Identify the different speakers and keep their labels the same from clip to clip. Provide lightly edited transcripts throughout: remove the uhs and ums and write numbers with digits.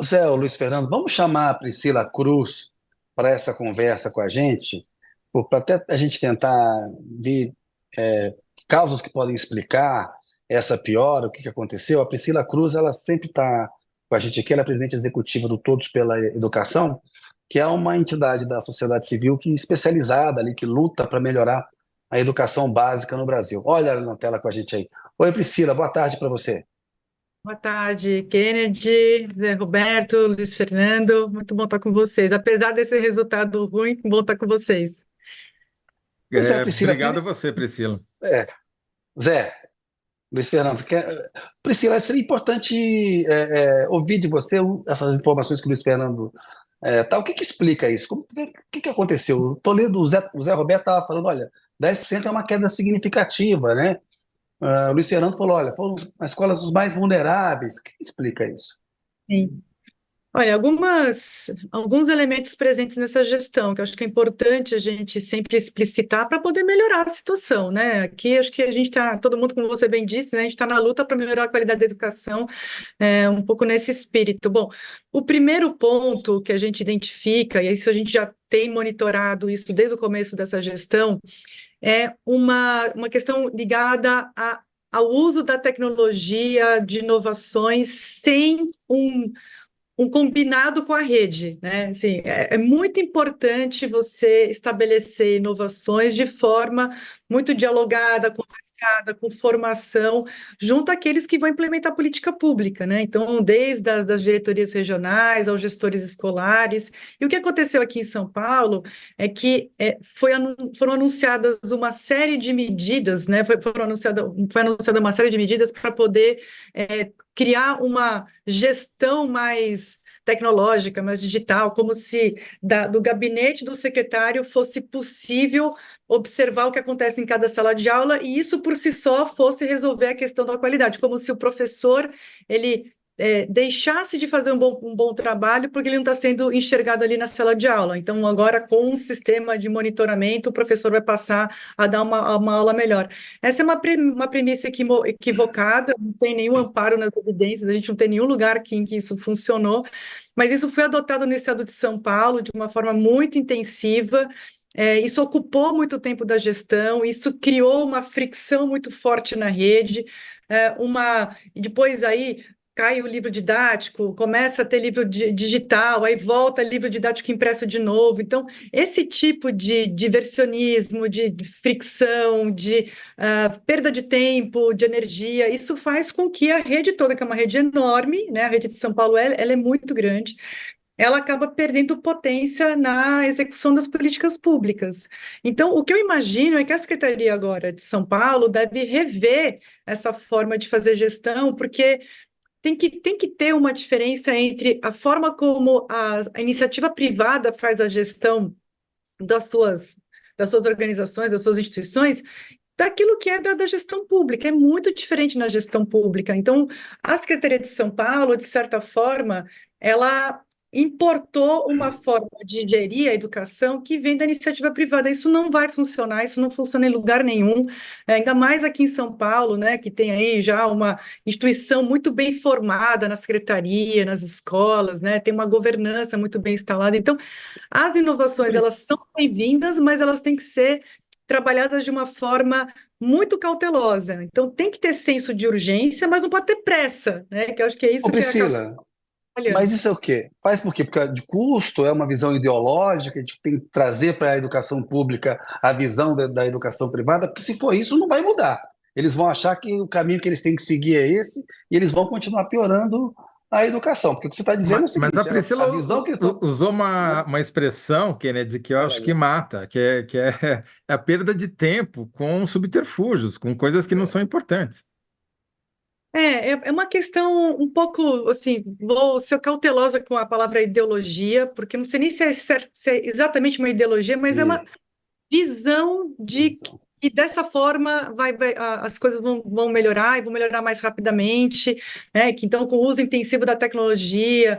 Speaker 1: Zé, o Luiz Fernando, vamos chamar a Priscila Cruz para essa conversa com a gente, para até a gente tentar ver causas que podem explicar essa piora, o que que aconteceu. A Priscila Cruz, ela sempre está com a gente aqui, ela é presidente executiva do Todos pela Educação, que é uma entidade da sociedade civil que especializada ali, que luta para melhorar a educação básica no Brasil. Olha ela na tela com a gente aí. Oi, Priscila, boa tarde para você.
Speaker 2: Boa tarde, Kennedy, Zé Roberto, Luiz Fernando. Muito bom estar com vocês. Apesar desse resultado ruim, bom estar com vocês.
Speaker 1: Pois é, Priscila,
Speaker 3: Obrigado a você, Priscila.
Speaker 1: é, Zé, Luiz Fernando, Priscila, seria importante ouvir de você essas informações que o Luiz Fernando tá. O que que explica isso? O que que aconteceu? O Toledo, o Zé Roberto estava falando, olha, 10% é uma queda significativa, né? O Luiz Fernando falou, olha, foram as escolas dos mais vulneráveis. O que que explica isso?
Speaker 2: Sim. Olha, alguns elementos presentes nessa gestão, que eu acho que é importante a gente sempre explicitar para poder melhorar a situação, né? Aqui acho que a gente está, todo mundo, como você bem disse, né? A gente está na luta para melhorar a qualidade da educação, um pouco nesse espírito. Bom, o primeiro ponto que a gente identifica, e isso a gente já tem monitorado isso desde o começo dessa gestão, é uma questão ligada ao uso da tecnologia, de inovações, sem um combinado com a rede, né? Assim, é muito importante você estabelecer inovações de forma muito dialogada, conversada, com formação, junto àqueles que vão implementar política pública, né? Então, desde das diretorias regionais aos gestores escolares. E o que aconteceu aqui em São Paulo é que foram anunciadas uma série de medidas, né? Foi anunciada uma série de medidas para poder criar uma gestão mais tecnológica, mais digital, como se do gabinete do secretário fosse possível observar o que acontece em cada sala de aula e isso por si só fosse resolver a questão da qualidade, como se o professor ele deixasse de fazer um bom trabalho porque ele não está sendo enxergado ali na sala de aula. Então, agora, com um sistema de monitoramento, o professor vai passar a dar uma aula melhor. Essa é uma premissa equivocada, não tem nenhum amparo nas evidências, a gente não tem nenhum lugar em que isso funcionou, mas isso foi adotado no estado de São Paulo de uma forma muito intensiva. Isso ocupou muito tempo da gestão, isso criou uma fricção muito forte na rede, depois aí cai o livro didático, começa a ter livro digital, aí volta livro didático impresso de novo. Então, esse tipo de diversionismo, de fricção, de perda de tempo, de energia, isso faz com que a rede toda, que é uma rede enorme, né, a rede de São Paulo, ela é muito grande, ela acaba perdendo potência na execução das políticas públicas. Então, o que eu imagino é que a Secretaria agora de São Paulo deve rever essa forma de fazer gestão, porque tem que ter uma diferença entre a forma como a iniciativa privada faz a gestão das suas, das suas organizações, das suas instituições, daquilo que é da gestão pública. É muito diferente na gestão pública. Então, a Secretaria de São Paulo, de certa forma, ela importou uma forma de gerir a educação que vem da iniciativa privada. Isso não vai funcionar, isso não funciona em lugar nenhum, ainda mais aqui em São Paulo, né, que tem aí já uma instituição muito bem formada na secretaria, nas escolas, né, tem uma governança muito bem instalada. Então, as inovações, elas são bem-vindas, mas elas têm que ser trabalhadas de uma forma muito cautelosa. Então, tem que ter senso de urgência, mas não pode ter pressa, né? Que eu acho que é
Speaker 1: Ô,
Speaker 2: isso que acaba
Speaker 1: Priscila, mas
Speaker 2: olhando.
Speaker 1: isso é o quê? Faz por quê? Porque é de custo, é uma visão ideológica, a gente tem que trazer para a educação pública a visão da educação privada, porque se for isso, não vai mudar. Eles vão achar que o caminho que eles têm que seguir é esse, e eles vão continuar piorando a educação. Porque o que você está dizendo é o
Speaker 3: Mas a
Speaker 1: seguinte: a
Speaker 3: Priscila
Speaker 1: visão que eles estão.
Speaker 3: usou uma expressão, Kennedy, que eu
Speaker 1: Fala
Speaker 3: acho que
Speaker 1: aí.
Speaker 3: mata, que é é a perda de tempo com subterfúgios, com coisas que não são importantes.
Speaker 2: É uma questão um pouco, assim, vou ser cautelosa com a palavra ideologia, porque não sei nem se é exatamente uma ideologia, mas é uma
Speaker 1: Isso,
Speaker 2: visão de
Speaker 1: visão.
Speaker 2: que dessa forma as coisas vão melhorar e vão melhorar mais rapidamente, né? Que então com o uso intensivo da tecnologia,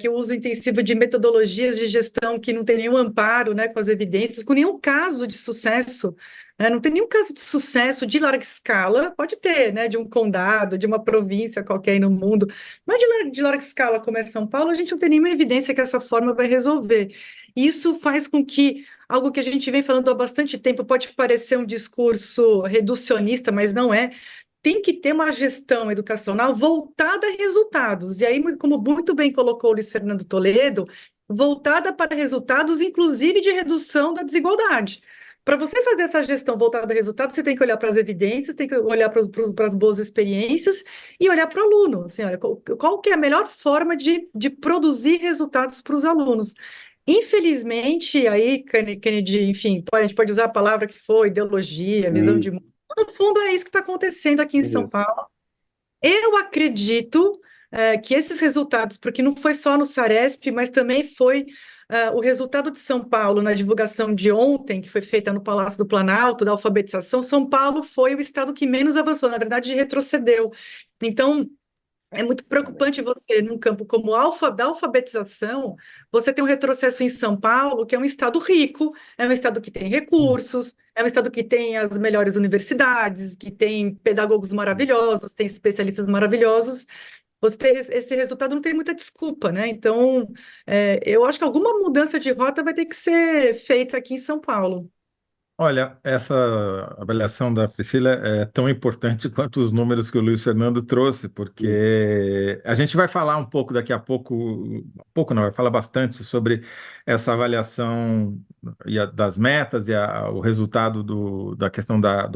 Speaker 2: que o uso intensivo de metodologias de gestão que não tem nenhum amparo, né, com as evidências, com nenhum caso de sucesso né? Não tem nenhum caso de sucesso de larga escala, pode ter, né, de um condado, de uma província qualquer aí no mundo, mas de larga escala como é São Paulo, a gente não tem nenhuma evidência que essa forma vai resolver. Isso faz com que algo que a gente vem falando há bastante tempo, pode parecer um discurso reducionista, mas não é. Tem que ter uma gestão educacional voltada a resultados. E aí, como muito bem colocou o Luiz Fernando Toledo, voltada para resultados, inclusive de redução da desigualdade. Para você fazer essa gestão voltada a resultados, você tem que olhar para as evidências, tem que olhar para as boas experiências e olhar para o aluno. Assim, olha, qual que é a melhor forma de produzir resultados para os alunos? Infelizmente, aí, Kennedy, enfim, a gente pode usar a palavra que for, ideologia, visão de
Speaker 1: Sim,
Speaker 2: mundo. No fundo, é isso que está acontecendo aqui em São
Speaker 1: isso.
Speaker 2: Paulo. Eu acredito que esses resultados, porque não foi só no Saresp, mas também foi o resultado de São Paulo na divulgação de ontem, que foi feita no Palácio do Planalto, da alfabetização. São Paulo foi o estado que menos avançou, na verdade, retrocedeu. Então, é muito preocupante você, num campo como da alfabetização, você ter um retrocesso em São Paulo, que é um estado rico, é um estado que tem recursos, é um estado que tem as melhores universidades, que tem pedagogos maravilhosos, tem especialistas maravilhosos. Você ter esse resultado não tem muita desculpa, né? Então, eu acho que alguma mudança de rota vai ter que ser feita aqui em São Paulo.
Speaker 3: Olha, essa avaliação da Priscila é tão importante quanto os números que o Luiz Fernando trouxe,
Speaker 1: Isso.
Speaker 3: porque a gente vai falar um pouco daqui a pouco, não, vai falar bastante sobre essa avaliação das metas e o resultado da questão da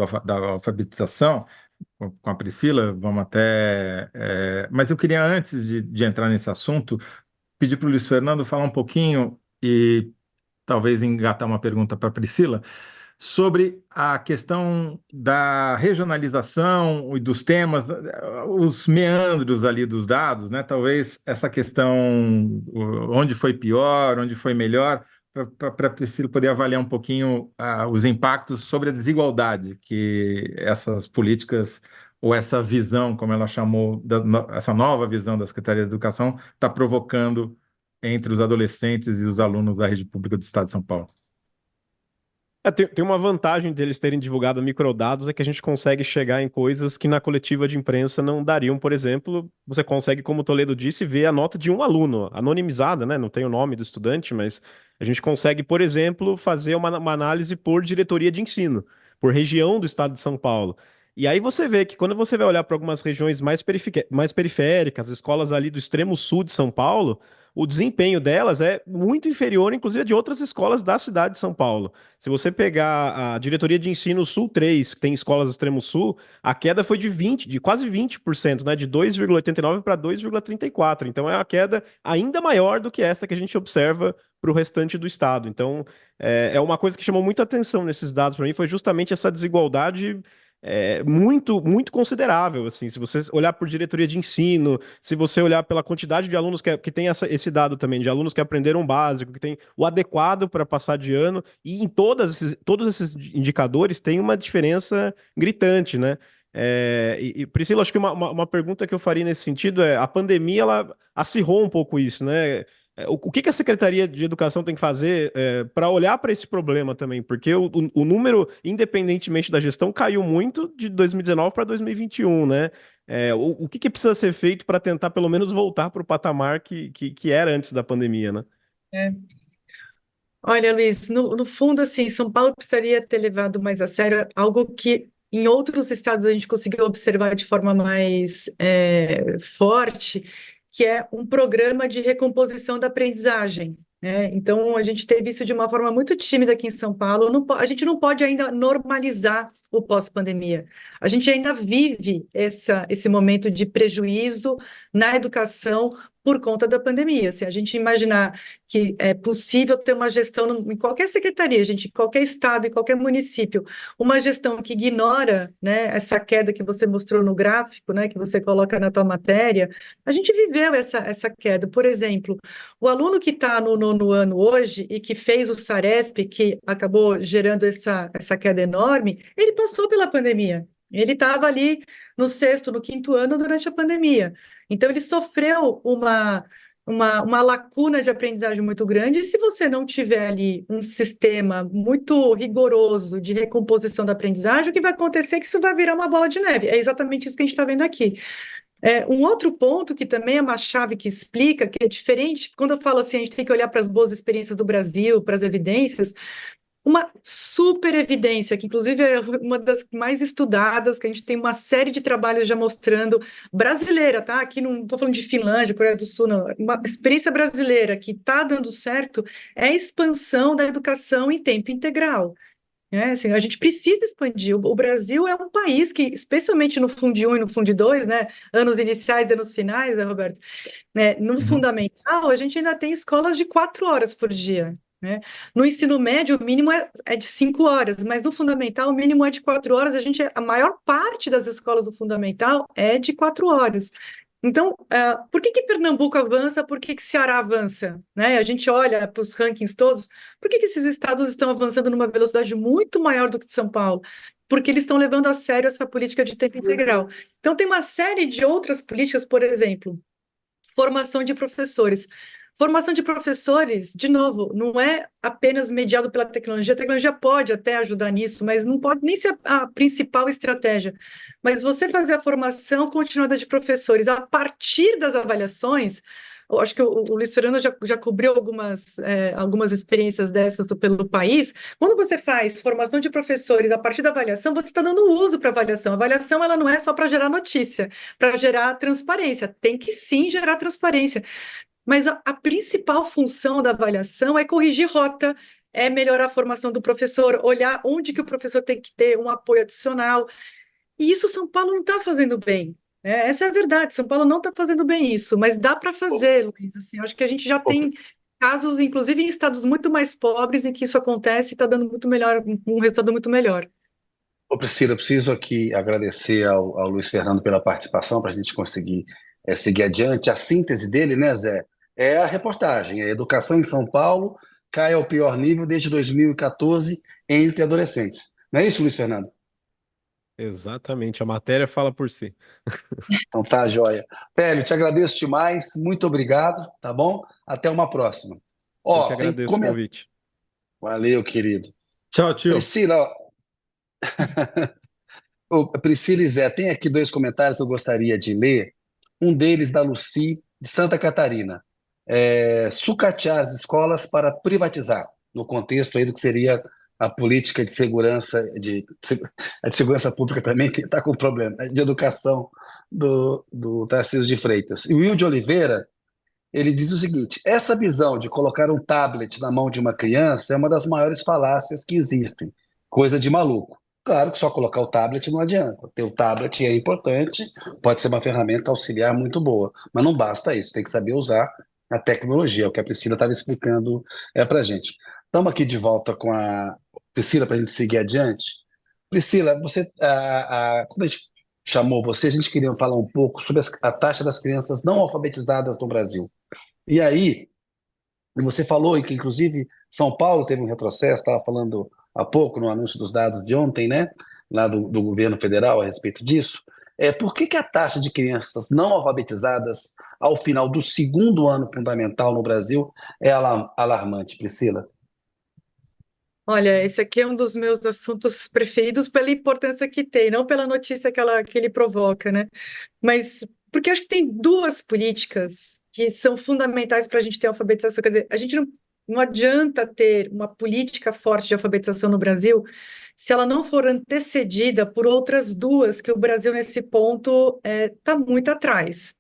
Speaker 3: alfabetização com a Priscila, vamos até. Mas eu queria, antes de entrar nesse assunto, pedir para o Luiz Fernando falar um pouquinho e talvez engatar uma pergunta para a Priscila sobre a questão da regionalização e dos temas, os meandros ali dos dados, né? Talvez essa questão, onde foi pior, onde foi melhor, para a Priscila poder avaliar um pouquinho os impactos sobre a desigualdade que essas políticas ou essa visão, como ela chamou, essa nova visão da Secretaria de Educação, está provocando entre os adolescentes e os alunos da rede pública do Estado de São Paulo.
Speaker 4: Tem uma vantagem deles terem divulgado microdados, é que a gente consegue chegar em coisas que na coletiva de imprensa não dariam. Por exemplo, você consegue, como o Toledo disse, ver a nota de um aluno, anonimizada, né? Não tem o nome do estudante, mas a gente consegue, por exemplo, fazer uma análise por diretoria de ensino, por região do estado de São Paulo. E aí você vê que quando você vai olhar para algumas regiões mais periféricas, escolas ali do extremo sul de São Paulo, o desempenho delas é muito inferior, inclusive, a de outras escolas da cidade de São Paulo. Se você pegar a diretoria de ensino Sul 3, que tem escolas do extremo sul, a queda foi de quase 20%, né? De 2,89 para 2,34. Então é uma queda ainda maior do que essa que a gente observa para o restante do estado. Então, é uma coisa que chamou muita atenção nesses dados para mim, foi justamente essa desigualdade muito, muito considerável, assim, se você olhar por diretoria de ensino, se você olhar pela quantidade de alunos que tem esse dado também, de alunos que aprenderam o básico, que tem o adequado para passar de ano, e em todos esses indicadores tem uma diferença gritante, né? Priscila, acho que uma pergunta que eu faria nesse sentido a pandemia, ela acirrou um pouco isso, né? O que a Secretaria de Educação tem que fazer para olhar para esse problema também? Porque o número, independentemente da gestão, caiu muito de 2019 para 2021, né? O que precisa ser feito para tentar, pelo menos, voltar para o patamar que era antes da pandemia, né?
Speaker 2: É. Olha, Luiz, no fundo, assim, São Paulo precisaria ter levado mais a sério algo que em outros estados a gente conseguiu observar de forma mais forte, que é um programa de recomposição da aprendizagem, né? Então, a gente teve isso de uma forma muito tímida aqui em São Paulo. A gente não pode ainda normalizar o pós-pandemia. A gente ainda vive esse momento de prejuízo na educação por conta da pandemia. Se a gente imaginar que é possível ter uma gestão em qualquer secretaria, gente, em qualquer estado, em qualquer município, uma gestão que ignora, né, essa queda que você mostrou no gráfico, né, que você coloca na tua matéria, a gente viveu essa queda. Por exemplo, o aluno que está no nono ano hoje e que fez o Saresp, que acabou gerando essa queda enorme, ele passou pela pandemia. Ele estava ali no sexto, no quinto ano durante a pandemia. Então, ele sofreu uma lacuna de aprendizagem muito grande, e se você não tiver ali um sistema muito rigoroso de recomposição da aprendizagem, o que vai acontecer é que isso vai virar uma bola de neve. É exatamente isso que a gente está vendo aqui. Um outro ponto que também é uma chave que explica, que é diferente, quando eu falo assim, a gente tem que olhar para as boas experiências do Brasil, para as evidências, uma super evidência, que inclusive é uma das mais estudadas, que a gente tem uma série de trabalhos já mostrando, brasileira, tá? Aqui não estou falando de Finlândia, Coreia do Sul, não. Uma experiência brasileira que está dando certo é a expansão da educação em tempo integral. Assim, a gente precisa expandir. O Brasil é um país que, especialmente no Fundo 1 e no Fundo 2, né, anos iniciais e anos finais, né, Roberto? No
Speaker 3: Uhum.
Speaker 2: fundamental, a gente ainda tem escolas de 4 horas por dia. Né? No ensino médio, o mínimo é de 5 horas, mas no fundamental, o mínimo é de 4 horas. A maior parte das escolas do fundamental é de 4 horas. Então, por que Pernambuco avança? Por que Ceará avança? Né? A gente olha para os rankings todos, por que esses estados estão avançando numa velocidade muito maior do que São Paulo? Porque eles estão levando a sério essa política de tempo integral. Então, tem uma série de outras políticas, por exemplo, formação de professores. Formação de professores, de novo, não é apenas mediado pela tecnologia. A tecnologia pode até ajudar nisso, mas não pode nem ser a principal estratégia. Mas você fazer a formação continuada de professores a partir das avaliações, eu acho que o Luiz Fernando já cobriu algumas experiências dessas pelo país. Quando você faz formação de professores a partir da avaliação, você está dando uso para a avaliação. A avaliação ela não é só para gerar notícia, para gerar transparência. Tem que sim gerar transparência. Mas a principal função da avaliação é corrigir rota, é melhorar a formação do professor, olhar onde que o professor tem que ter um apoio adicional. E isso São Paulo não está fazendo bem. Né? Essa é a verdade, São Paulo não está fazendo bem isso, mas dá para fazer, Luiz. Assim, eu acho que a gente já tem casos, inclusive em estados muito mais pobres, em que isso acontece e está dando muito melhor, um resultado muito melhor.
Speaker 1: Ô Priscila, eu preciso aqui agradecer ao Luiz Fernando pela participação para a gente conseguir seguir adiante. A síntese dele, né, Zé, é a reportagem. A educação em São Paulo cai ao pior nível desde 2014 entre adolescentes. Não é isso, Luiz Fernando?
Speaker 4: Exatamente, a matéria fala por si.
Speaker 1: Então tá, joia. Pélio, te agradeço demais. Muito obrigado, tá bom? Até uma próxima.
Speaker 4: Eu que
Speaker 1: Ó, tem
Speaker 4: agradeço o convite.
Speaker 1: Valeu, querido.
Speaker 3: Tchau, tio.
Speaker 1: Priscila, Priscila e Zé, tem aqui 2 comentários que eu gostaria de ler. Um deles da Luci, de Santa Catarina. Sucatear as escolas para privatizar, no contexto aí do que seria a política de segurança, a de segurança pública também, que está com problema, né, de educação do Tarcísio de Freitas. E o Will de Oliveira, ele diz o seguinte: essa visão de colocar um tablet na mão de uma criança é uma das maiores falácias que existem, coisa de maluco. Claro que só colocar o tablet não adianta. Ter o tablet é importante, pode ser uma ferramenta auxiliar muito boa, mas não basta isso, tem que saber usar a tecnologia, é o que a Priscila estava explicando para a gente. Estamos aqui de volta com a Priscila para a gente seguir adiante. Priscila, quando a gente chamou você, a gente queria falar um pouco sobre a taxa das crianças não alfabetizadas no Brasil. E aí, você falou que, inclusive, São Paulo teve um retrocesso, estava falando há pouco no anúncio dos dados de ontem, né, lá do governo federal a respeito disso. Por que a taxa de crianças não alfabetizadas ao final do segundo ano fundamental no Brasil é alarmante, Priscila?
Speaker 2: Olha, esse aqui é um dos meus assuntos preferidos pela importância que tem, não pela notícia que ele provoca, né? Mas porque eu acho que tem 2 políticas que são fundamentais para a gente ter alfabetização. Quer dizer, a gente não adianta ter uma política forte de alfabetização no Brasil se ela não for antecedida por outras 2 que o Brasil, nesse ponto, está muito atrás.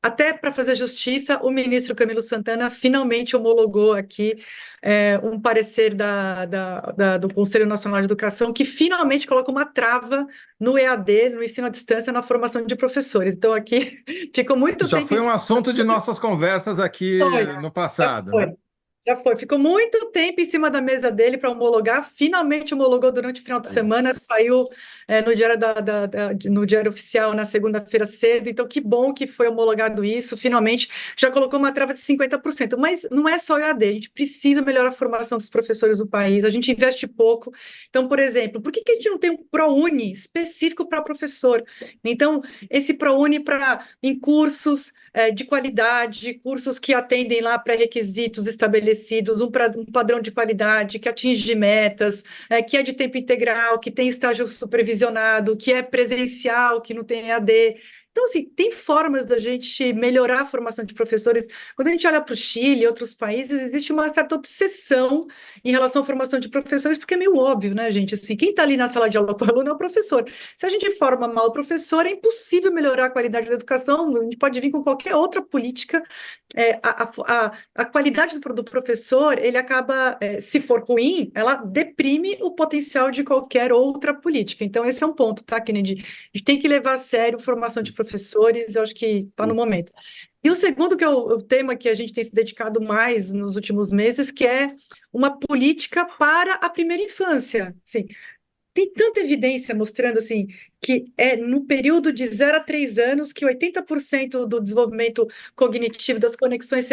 Speaker 2: Até para fazer justiça, o ministro Camilo Santana finalmente homologou aqui um parecer do Conselho Nacional de Educação que finalmente coloca uma trava no EAD, no ensino à distância, na formação de professores. Então, aqui ficou muito
Speaker 3: Já
Speaker 2: tempo...
Speaker 3: foi um assunto de nossas conversas aqui
Speaker 2: Foi,
Speaker 3: no
Speaker 2: já
Speaker 3: passado,
Speaker 2: foi.
Speaker 3: né?
Speaker 2: Já foi. Ficou muito tempo em cima da mesa dele para homologar. Finalmente homologou durante o final de semana. Saiu no diário, no diário oficial na segunda-feira cedo. Então, que bom que foi homologado isso. Finalmente, já colocou uma trava de 50%. Mas não é só o EAD. A gente precisa melhorar a formação dos professores do país. A gente investe pouco. Então, por exemplo, por que a gente não tem um ProUni específico para professor? Então, esse ProUni em cursos de qualidade, cursos que atendem lá pré-requisitos estabelecidos, um padrão de qualidade, que atinge metas, que é de tempo integral, que tem estágio supervisionado, que é presencial, que não tem EAD. Então, assim, tem formas da gente melhorar a formação de professores. Quando a gente olha para o Chile e outros países, existe uma certa obsessão em relação à formação de professores, porque é meio óbvio, né, gente? Assim, quem está ali na sala de aula com o aluno é o professor. Se a gente forma mal o professor, é impossível melhorar a qualidade da educação. A gente pode vir com qualquer outra política. A qualidade do professor, ele acaba, se for ruim, ela deprime o potencial de qualquer outra política. Então, esse é um ponto, tá, Kennedy? A gente tem que levar a sério a formação de professores, eu acho que está no momento. E o segundo, que é o tema que a gente tem se dedicado mais nos últimos meses, que é uma política para a primeira infância. Assim, tem tanta evidência mostrando assim que é no período de 0 a 3 anos que 80% do desenvolvimento cognitivo, das conexões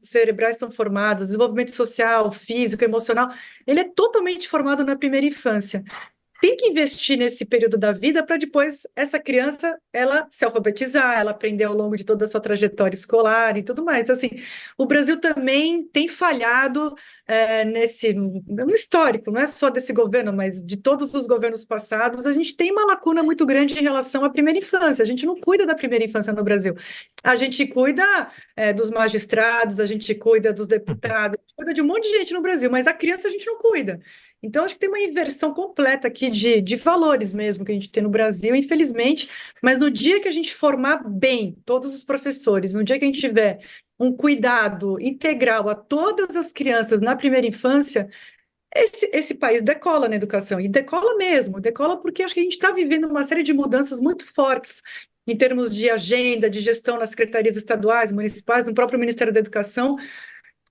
Speaker 2: cerebrais são formadas, desenvolvimento social, físico, emocional, ele é totalmente formado na primeira infância. Tem que investir nesse período da vida para depois essa criança ela se alfabetizar, ela aprender ao longo de toda a sua trajetória escolar e tudo mais. Assim, o Brasil também tem falhado no histórico, não é só desse governo, mas de todos os governos passados. A gente tem uma lacuna muito grande em relação à primeira infância. A gente não cuida da primeira infância no Brasil. A gente cuida dos magistrados, a gente cuida dos deputados, a gente cuida de um monte de gente no Brasil, mas a criança a gente não cuida. Então, acho que tem uma inversão completa aqui de valores mesmo que a gente tem no Brasil, infelizmente, mas no dia que a gente formar bem todos os professores, no dia que a gente tiver um cuidado integral a todas as crianças na primeira infância, esse país decola na educação, e decola mesmo, decola porque acho que a gente está vivendo uma série de mudanças muito fortes em termos de agenda, de gestão nas secretarias estaduais, municipais, no próprio Ministério da Educação.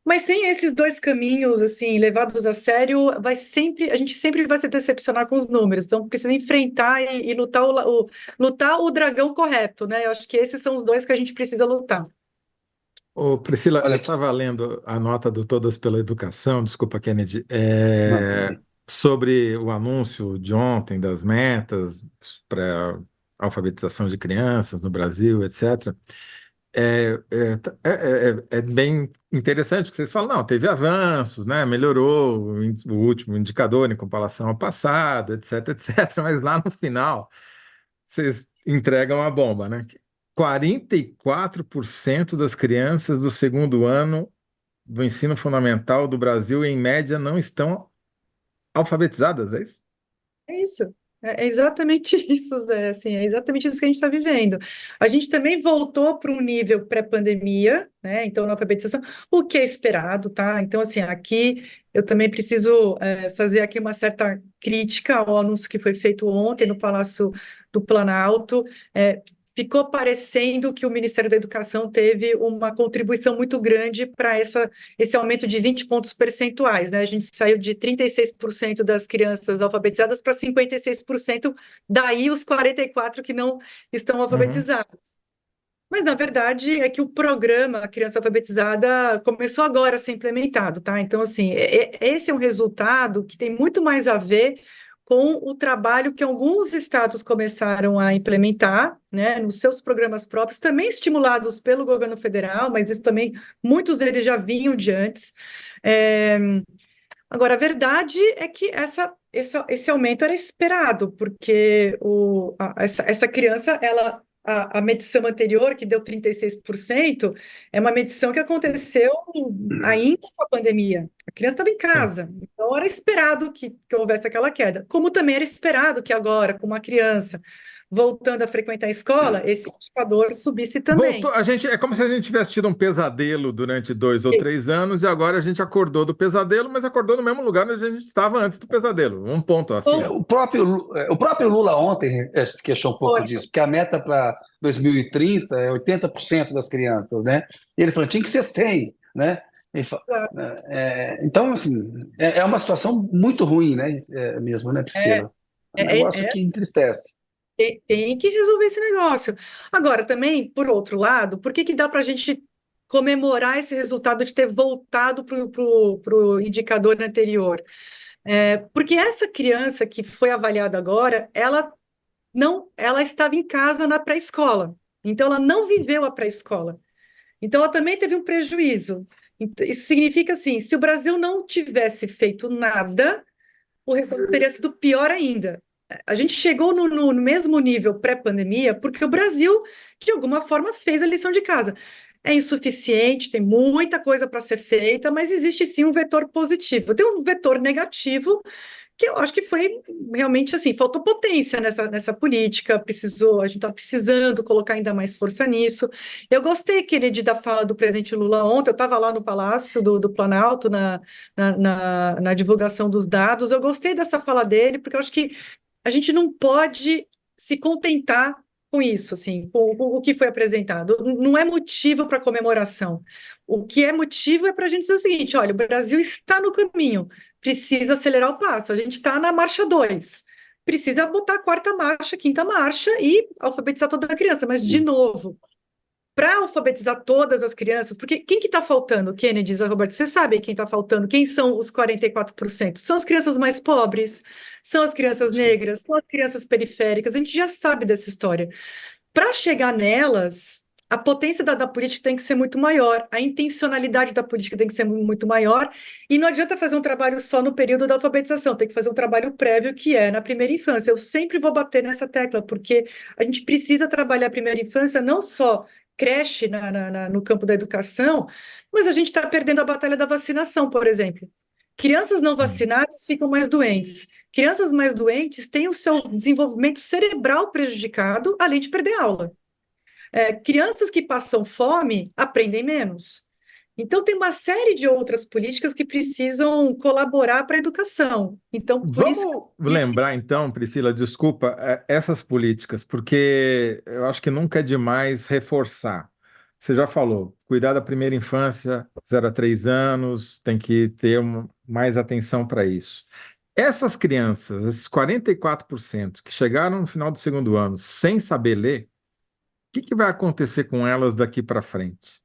Speaker 2: Mas sem esses dois caminhos, assim, levados a sério, a gente sempre vai se decepcionar com os números. Então, precisa enfrentar e lutar lutar o dragão correto, né? Eu acho que esses são os dois que a gente precisa lutar.
Speaker 3: Ô, Priscila, eu
Speaker 1: Olha,
Speaker 3: estava lendo a nota do Todas pela Educação, desculpa, Kennedy,
Speaker 1: não, tudo bem.
Speaker 3: sobre o anúncio de ontem das metas para alfabetização de crianças no Brasil, etc. É bem interessante, porque vocês falam, não, teve avanços, né? Melhorou o último indicador em comparação ao passado, etc, etc. Mas lá no final, vocês entregam a bomba, né? 44% das crianças do segundo ano do ensino fundamental do Brasil, em média, não estão alfabetizadas, é isso?
Speaker 2: É isso. É exatamente isso, Zé. Assim, é exatamente isso que a gente está vivendo. A gente também voltou para um nível pré-pandemia, né? Então, na alfabetização, o que é esperado, tá? Então, assim, aqui eu também preciso fazer aqui uma certa crítica ao anúncio que foi feito ontem no Palácio do Planalto. Ficou parecendo que o Ministério da Educação teve uma contribuição muito grande para esse aumento de 20 pontos percentuais, né? A gente saiu de 36% das crianças alfabetizadas para 56%, daí os 44% que não estão
Speaker 3: Uhum.
Speaker 2: alfabetizados. Mas, na verdade, é que o programa Criança Alfabetizada começou agora a ser implementado, tá? Então, assim, esse é um resultado que tem muito mais a ver com o trabalho que alguns estados começaram a implementar, né, nos seus programas próprios, também estimulados pelo governo federal, mas isso também, muitos deles já vinham de antes. É, Agora, a verdade é que esse aumento era esperado, porque essa criança, a medição anterior, que deu 36%, é uma medição que aconteceu ainda com a pandemia. A criança estava em
Speaker 3: Sim.
Speaker 2: casa, então era esperado que houvesse aquela queda. Como também era esperado que agora, com uma criança voltando a frequentar a escola, esse indicador subisse
Speaker 3: Voltou,
Speaker 2: também.
Speaker 3: é como se a gente tivesse tido um pesadelo durante 2 ou 3 anos e agora a gente acordou do pesadelo, mas acordou no mesmo lugar onde a gente estava antes do pesadelo. Um ponto acima.
Speaker 1: O próprio Lula ontem se queixou um pouco disso, porque a meta para 2030 é 80% das crianças, né? E ele falou, tinha que ser 100, né? E fa- então, assim, é uma situação muito ruim, né? Mesmo, né,
Speaker 2: É,
Speaker 1: Priscila? É um
Speaker 2: é,
Speaker 1: negócio
Speaker 2: é
Speaker 1: que entristece.
Speaker 2: tem que resolver esse negócio. Agora, também, por outro lado, por que que dá para a gente comemorar esse resultado de ter voltado para o indicador anterior? Porque essa criança que foi avaliada agora, ela estava em casa na pré-escola, então ela não viveu a pré-escola. Então ela também teve um prejuízo. Isso significa assim, se o Brasil não tivesse feito nada, o resultado teria sido pior ainda. A gente chegou no mesmo nível pré-pandemia porque o Brasil, de alguma forma, fez a lição de casa. É insuficiente, tem muita coisa para ser feita, mas existe sim um vetor positivo. Tem um vetor negativo que eu acho que foi realmente assim, faltou potência nessa política, a gente está precisando colocar ainda mais força nisso. Eu gostei, Kennedy, da fala do presidente Lula ontem, eu estava lá no Palácio do Planalto, na divulgação dos dados, eu gostei dessa fala dele, porque eu acho que a gente não pode se contentar com isso, assim, com o que foi apresentado. Não é motivo para comemoração. O que é motivo é para a gente dizer o seguinte: olha, o Brasil está no caminho, precisa acelerar o passo. A gente está na marcha 2, precisa botar a quarta marcha, quinta marcha e alfabetizar toda a criança. Mas, de novo, para alfabetizar todas as crianças, porque quem que está faltando, Kennedy e Roberto, você sabe quem está faltando, quem são os 44%? São as crianças mais pobres, são as crianças
Speaker 1: Sim.
Speaker 2: negras, são as crianças periféricas, a gente já sabe dessa história. Para chegar nelas, a potência da política tem que ser muito maior, a intencionalidade da política tem que ser muito maior, e não adianta fazer um trabalho só no período da alfabetização, tem que fazer um trabalho prévio que é na primeira infância. Eu sempre vou bater nessa tecla, porque a gente precisa trabalhar a primeira infância, não só creche no campo da educação, mas a gente está perdendo a batalha da vacinação, por exemplo. Crianças não
Speaker 3: Hum.
Speaker 2: vacinadas ficam mais doentes. Crianças mais doentes têm o seu desenvolvimento cerebral prejudicado, além de perder aula. Crianças que passam fome aprendem menos. Então, tem uma série de outras políticas que precisam colaborar para a educação. Então, por isso que eu
Speaker 3: Vamos lembrar então, Priscila, desculpa, essas políticas, porque eu acho que nunca é demais reforçar. Você já falou, cuidar da primeira infância, 0 a 3 anos, tem que ter mais atenção para isso. Essas crianças, esses 44% que chegaram no final do segundo ano sem saber ler, o que que vai acontecer com elas daqui para frente?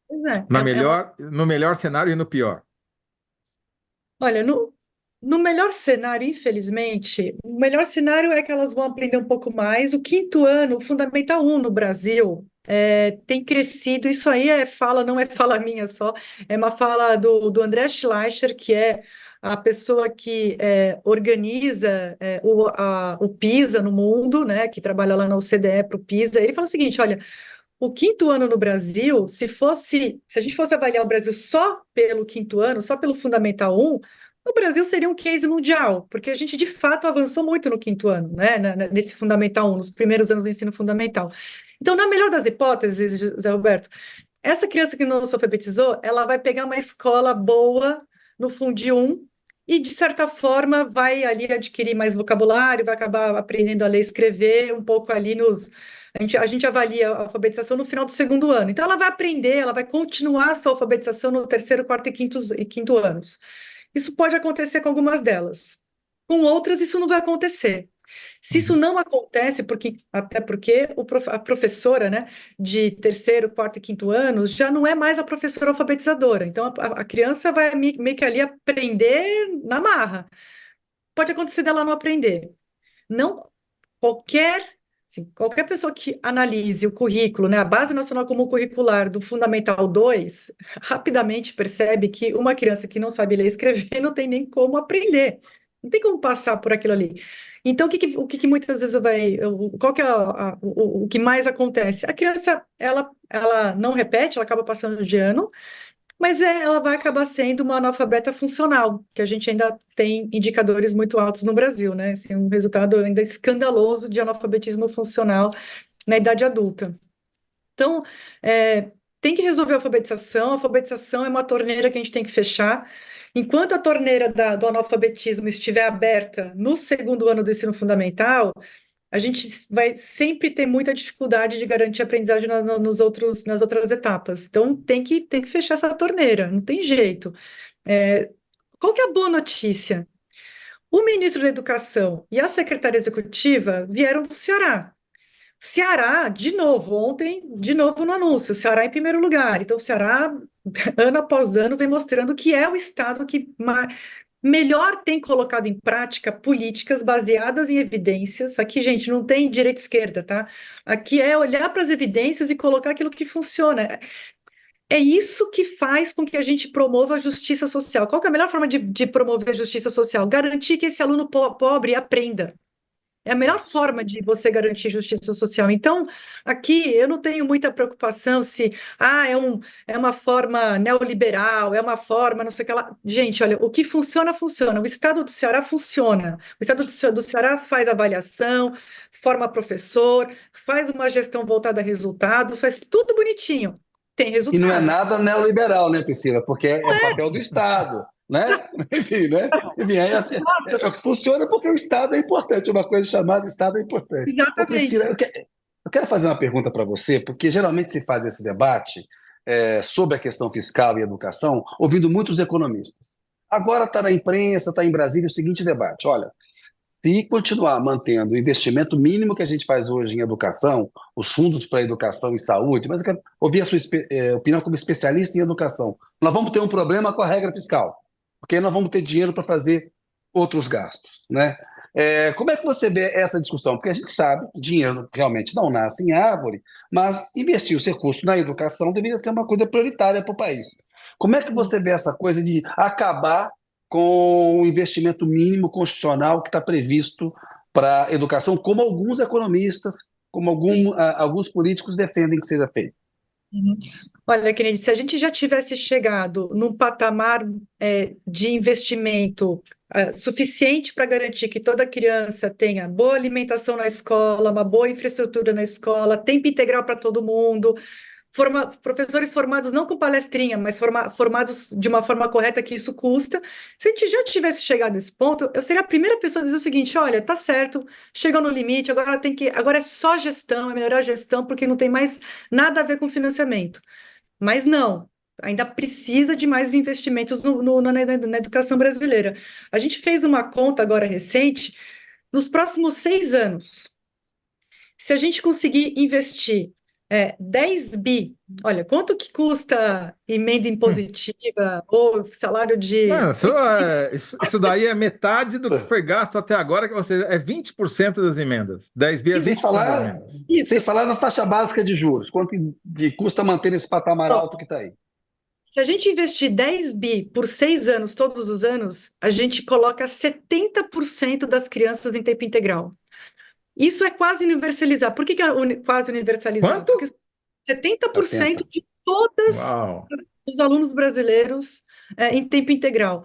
Speaker 2: pois é
Speaker 3: No melhor cenário e no pior.
Speaker 2: olha, no melhor cenário, infelizmente, o melhor cenário é que elas vão aprender um pouco mais. O quinto ano, o Fundamental 1 no Brasil, tem crescido. Isso aí não é fala minha só, é uma fala do André Schleicher, que é a pessoa que organiza o PISA no mundo, né, que trabalha lá na OCDE para o PISA. Ele fala o seguinte: olha, o quinto ano no Brasil, se a gente fosse avaliar o Brasil só pelo quinto ano, só pelo Fundamental 1, o Brasil seria um case mundial, porque a gente de fato avançou muito no quinto ano, né, nesse Fundamental 1, nos primeiros anos do ensino fundamental. Então, na melhor das hipóteses, José Roberto, essa criança que não se alfabetizou, ela vai pegar uma escola boa no Fundi 1 e, de certa forma, vai ali adquirir mais vocabulário, vai acabar aprendendo a ler e escrever um pouco ali nos. A gente avalia a alfabetização no final do segundo ano. Então, ela vai aprender, ela vai continuar a sua alfabetização no terceiro, quarto e quinto anos. Isso pode acontecer com algumas delas. Com outras, isso não vai acontecer. Se isso
Speaker 3: Uhum.
Speaker 2: não acontece, até porque a professora, né, de terceiro, quarto e quinto anos já não é mais a professora alfabetizadora. Então, a criança vai meio que ali aprender na marra. Pode acontecer dela não aprender. Não qualquer, qualquer pessoa que analise o currículo, né, a Base Nacional Comum Curricular do Fundamental 2, rapidamente percebe que uma criança que não sabe ler e escrever não tem nem como aprender. Não tem como passar por aquilo ali. Então, o que muitas vezes qual que é o que mais acontece? A criança, ela não repete, ela acaba passando de ano, mas ela vai acabar sendo uma analfabeta funcional, que a gente ainda tem indicadores muito altos no Brasil, né? Assim, um resultado ainda escandaloso de analfabetismo funcional na idade adulta. Então, tem que resolver a alfabetização é uma torneira que a gente tem que fechar. Enquanto a torneira do analfabetismo estiver aberta no segundo ano do ensino fundamental, a gente vai sempre ter muita dificuldade de garantir a aprendizagem nas outras etapas. Então, tem que fechar essa torneira, não tem jeito. É, qual que é a boa notícia? O ministro da Educação e a secretária executiva vieram do Ceará. Ceará, de novo, ontem, de novo no anúncio, Ceará em primeiro lugar. Então, o Ceará, ano após ano, vem mostrando que é o estado que melhor tem colocado em prática políticas baseadas em evidências. Aqui, gente, não tem direita e esquerda, tá? Aqui é olhar para as evidências e colocar aquilo que funciona. É isso que faz com que a gente promova a justiça social. Qual que é a melhor forma de promover a justiça social? Garantir que esse aluno pobre aprenda. É a melhor forma de você garantir justiça social. Então, aqui eu não tenho muita preocupação se é uma forma neoliberal, é uma forma não sei o que lá. Gente, olha, o que funciona, funciona. O Estado do Ceará funciona. O Estado do Ceará faz avaliação, forma professor, faz uma gestão voltada a resultados, faz tudo bonitinho. Tem
Speaker 1: E não é
Speaker 2: resultado.
Speaker 1: nada neoliberal, né, Priscila? Porque é papel do Estado, né? Enfim, né? Enfim, é o que funciona porque o Estado é importante, uma coisa chamada Estado é importante. Ô, Priscila,
Speaker 2: Exatamente.
Speaker 1: eu quero fazer uma pergunta para você, porque geralmente se faz esse debate sobre a questão fiscal e educação, ouvindo muitos economistas. Agora está na imprensa, está em Brasília o seguinte debate: olha, se continuar mantendo o investimento mínimo que a gente faz hoje em educação, os fundos para educação e saúde, mas eu quero ouvir a sua opinião como especialista em educação. Nós vamos ter um problema com a regra fiscal, porque nós vamos ter dinheiro para fazer outros gastos, né? Como é que você vê essa discussão? Porque a gente sabe que dinheiro realmente não nasce em árvore, mas investir os recursos na educação deveria ser uma coisa prioritária para o país. Como é que você vê essa coisa de acabar com o investimento mínimo constitucional que está previsto para a educação, como alguns economistas, como alguns políticos defendem que seja feito?
Speaker 2: Uhum. Olha, Kennedy, se a gente já tivesse chegado num patamar de investimento suficiente para garantir que toda criança tenha boa alimentação na escola, uma boa infraestrutura na escola, tempo integral para todo mundo, professores formados não com palestrinha, mas formados de uma forma correta que isso custa. Se a gente já tivesse chegado nesse ponto, eu seria a primeira pessoa a dizer o seguinte: olha, tá certo, chegou no limite, agora é só gestão, é melhorar a gestão, porque não tem mais nada a ver com financiamento. Mas não, ainda precisa de mais investimentos na educação brasileira. A gente fez uma conta agora recente, nos próximos 6 anos, se a gente conseguir investir 10 bi, olha, quanto que custa emenda impositiva ou salário
Speaker 3: Não,
Speaker 2: de...
Speaker 3: isso daí é metade do que foi gasto até agora, ou seja, é 20% das emendas. 10 bi é
Speaker 1: Sem
Speaker 3: 20% das
Speaker 1: falar,
Speaker 3: emendas.
Speaker 1: sem
Speaker 2: Isso.
Speaker 1: falar na taxa básica de juros, quanto que custa manter esse patamar
Speaker 2: Ó,
Speaker 1: alto que está aí?
Speaker 2: se a gente investir 10 bi por 6 anos, todos os anos, a gente coloca 70% das crianças em tempo integral. Isso é quase universalizar. Por que é quase universalizar?
Speaker 3: Quanto?
Speaker 2: Porque 70%
Speaker 1: 70.
Speaker 2: de todos
Speaker 3: Uau!
Speaker 2: os alunos brasileiros em tempo integral.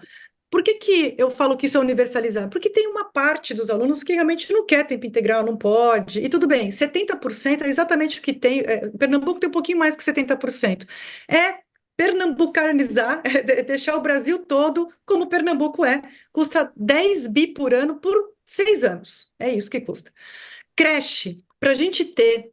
Speaker 2: Por que eu falo que isso é universalizar? Porque tem uma parte dos alunos que realmente não quer tempo integral, não pode, e tudo bem, 70% é exatamente o que tem. Pernambuco tem um pouquinho mais que 70%. É pernambucanizar, deixar o Brasil todo como Pernambuco é. Custa 10 bi por ano por 6 anos. É isso que custa. Creche, para a gente ter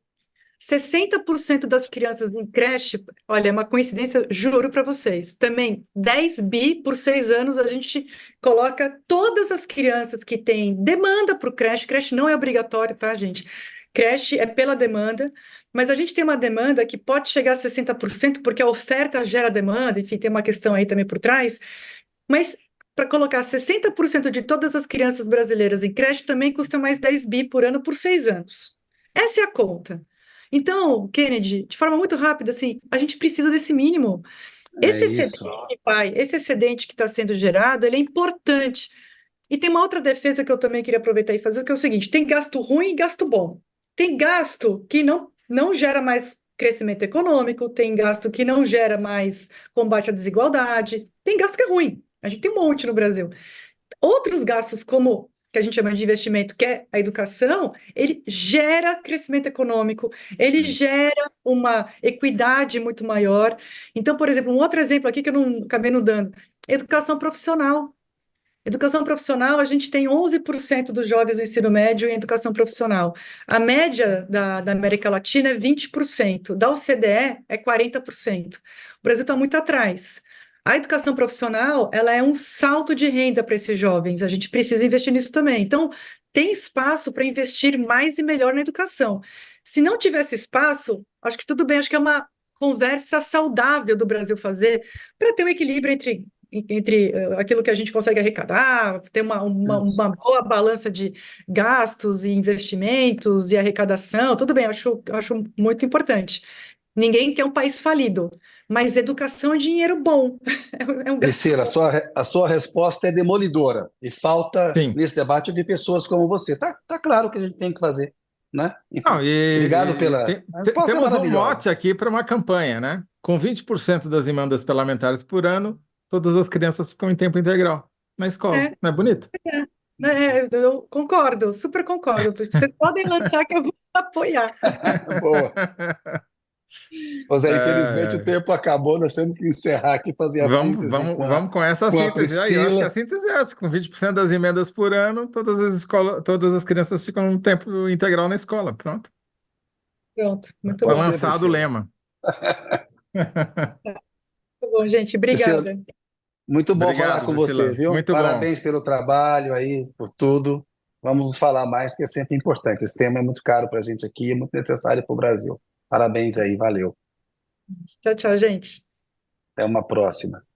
Speaker 2: 60% das crianças em creche, olha, é uma coincidência, juro para vocês. Também 10 bi por 6 anos, a gente coloca todas as crianças que têm demanda para o creche. Creche não é obrigatório, tá, gente? Creche é pela demanda, mas a gente tem uma demanda que pode chegar a 60%, porque a oferta gera demanda, enfim, tem uma questão aí também por trás. Mas para colocar 60% de todas as crianças brasileiras em creche também custa mais 10 bi por ano por 6 anos. Essa é a conta. Então, Kennedy, de forma muito rápida, assim, a gente precisa desse mínimo.
Speaker 1: É
Speaker 2: Esse excedente,
Speaker 1: isso.
Speaker 2: pai, esse excedente que está sendo gerado, ele é importante. E tem uma outra defesa que eu também queria aproveitar e fazer, que é o seguinte: tem gasto ruim e gasto bom. Tem gasto que não gera mais crescimento econômico, tem gasto que não gera mais combate à desigualdade, tem gasto que é ruim. A gente tem um monte no Brasil. Outros gastos, como que a gente chama de investimento, que é a educação, ele gera crescimento econômico, ele gera uma equidade muito maior. Então, por exemplo, um outro exemplo aqui que eu não acabei não dando, educação profissional. Educação profissional, a gente tem 11% dos jovens do ensino médio em educação profissional. A média da América Latina é 20%, da OCDE é 40%. O Brasil está muito atrás. A educação profissional, ela é um salto de renda para esses jovens, a gente precisa investir nisso também. Então, tem espaço para investir mais e melhor na educação. Se não tivesse espaço, acho que tudo bem, acho que é uma conversa saudável do Brasil fazer para ter um equilíbrio entre aquilo que a gente consegue arrecadar, ter
Speaker 1: Isso.
Speaker 2: uma boa balança de gastos e investimentos e arrecadação, tudo bem, acho muito importante. Ninguém quer um país falido, mas educação é dinheiro bom, é um gasto
Speaker 1: Priscila,
Speaker 2: bom.
Speaker 1: a sua resposta é demolidora e falta
Speaker 3: Sim.
Speaker 1: nesse debate ouvir pessoas como você. Tá claro que a gente tem que fazer, né?
Speaker 3: Não,
Speaker 1: Enfim, obrigado pela... A resposta é
Speaker 3: temos um
Speaker 1: maravilhosa.
Speaker 3: mote aqui para uma campanha, né? Com 20% das emendas parlamentares por ano, todas as crianças ficam em tempo integral na escola.
Speaker 2: É,
Speaker 3: Não é bonito?
Speaker 2: eu concordo, super concordo. Vocês podem lançar que eu vou apoiar.
Speaker 1: Boa. Ô Zé, infelizmente o
Speaker 3: É,
Speaker 1: tempo acabou, nós temos que encerrar aqui, fazer a
Speaker 3: vamos,
Speaker 1: síntese
Speaker 3: vamos, vamos com essa
Speaker 1: com a
Speaker 3: síntese aí. Eu acho que a
Speaker 1: Priscila.
Speaker 3: síntese é essa: com 20% das emendas por ano, todas as escolas, todas as crianças ficam em tempo integral na escola. Pronto.
Speaker 2: Pronto, muito
Speaker 3: Foi
Speaker 1: Pode
Speaker 2: bom.
Speaker 1: ser,
Speaker 3: lançado o
Speaker 1: Priscila.
Speaker 3: lema.
Speaker 2: Muito bom, gente.
Speaker 1: Priscila,
Speaker 2: Obrigada.
Speaker 1: muito bom falar
Speaker 3: Obrigado,
Speaker 1: com você,
Speaker 3: Priscila.
Speaker 1: viu?
Speaker 3: Muito bom.
Speaker 1: Parabéns pelo trabalho aí, por tudo. Vamos falar mais, que é sempre importante. Esse tema é muito caro para a gente aqui, é muito necessário para o Brasil. Parabéns aí, valeu.
Speaker 2: Tchau, tchau, gente.
Speaker 1: Até uma próxima.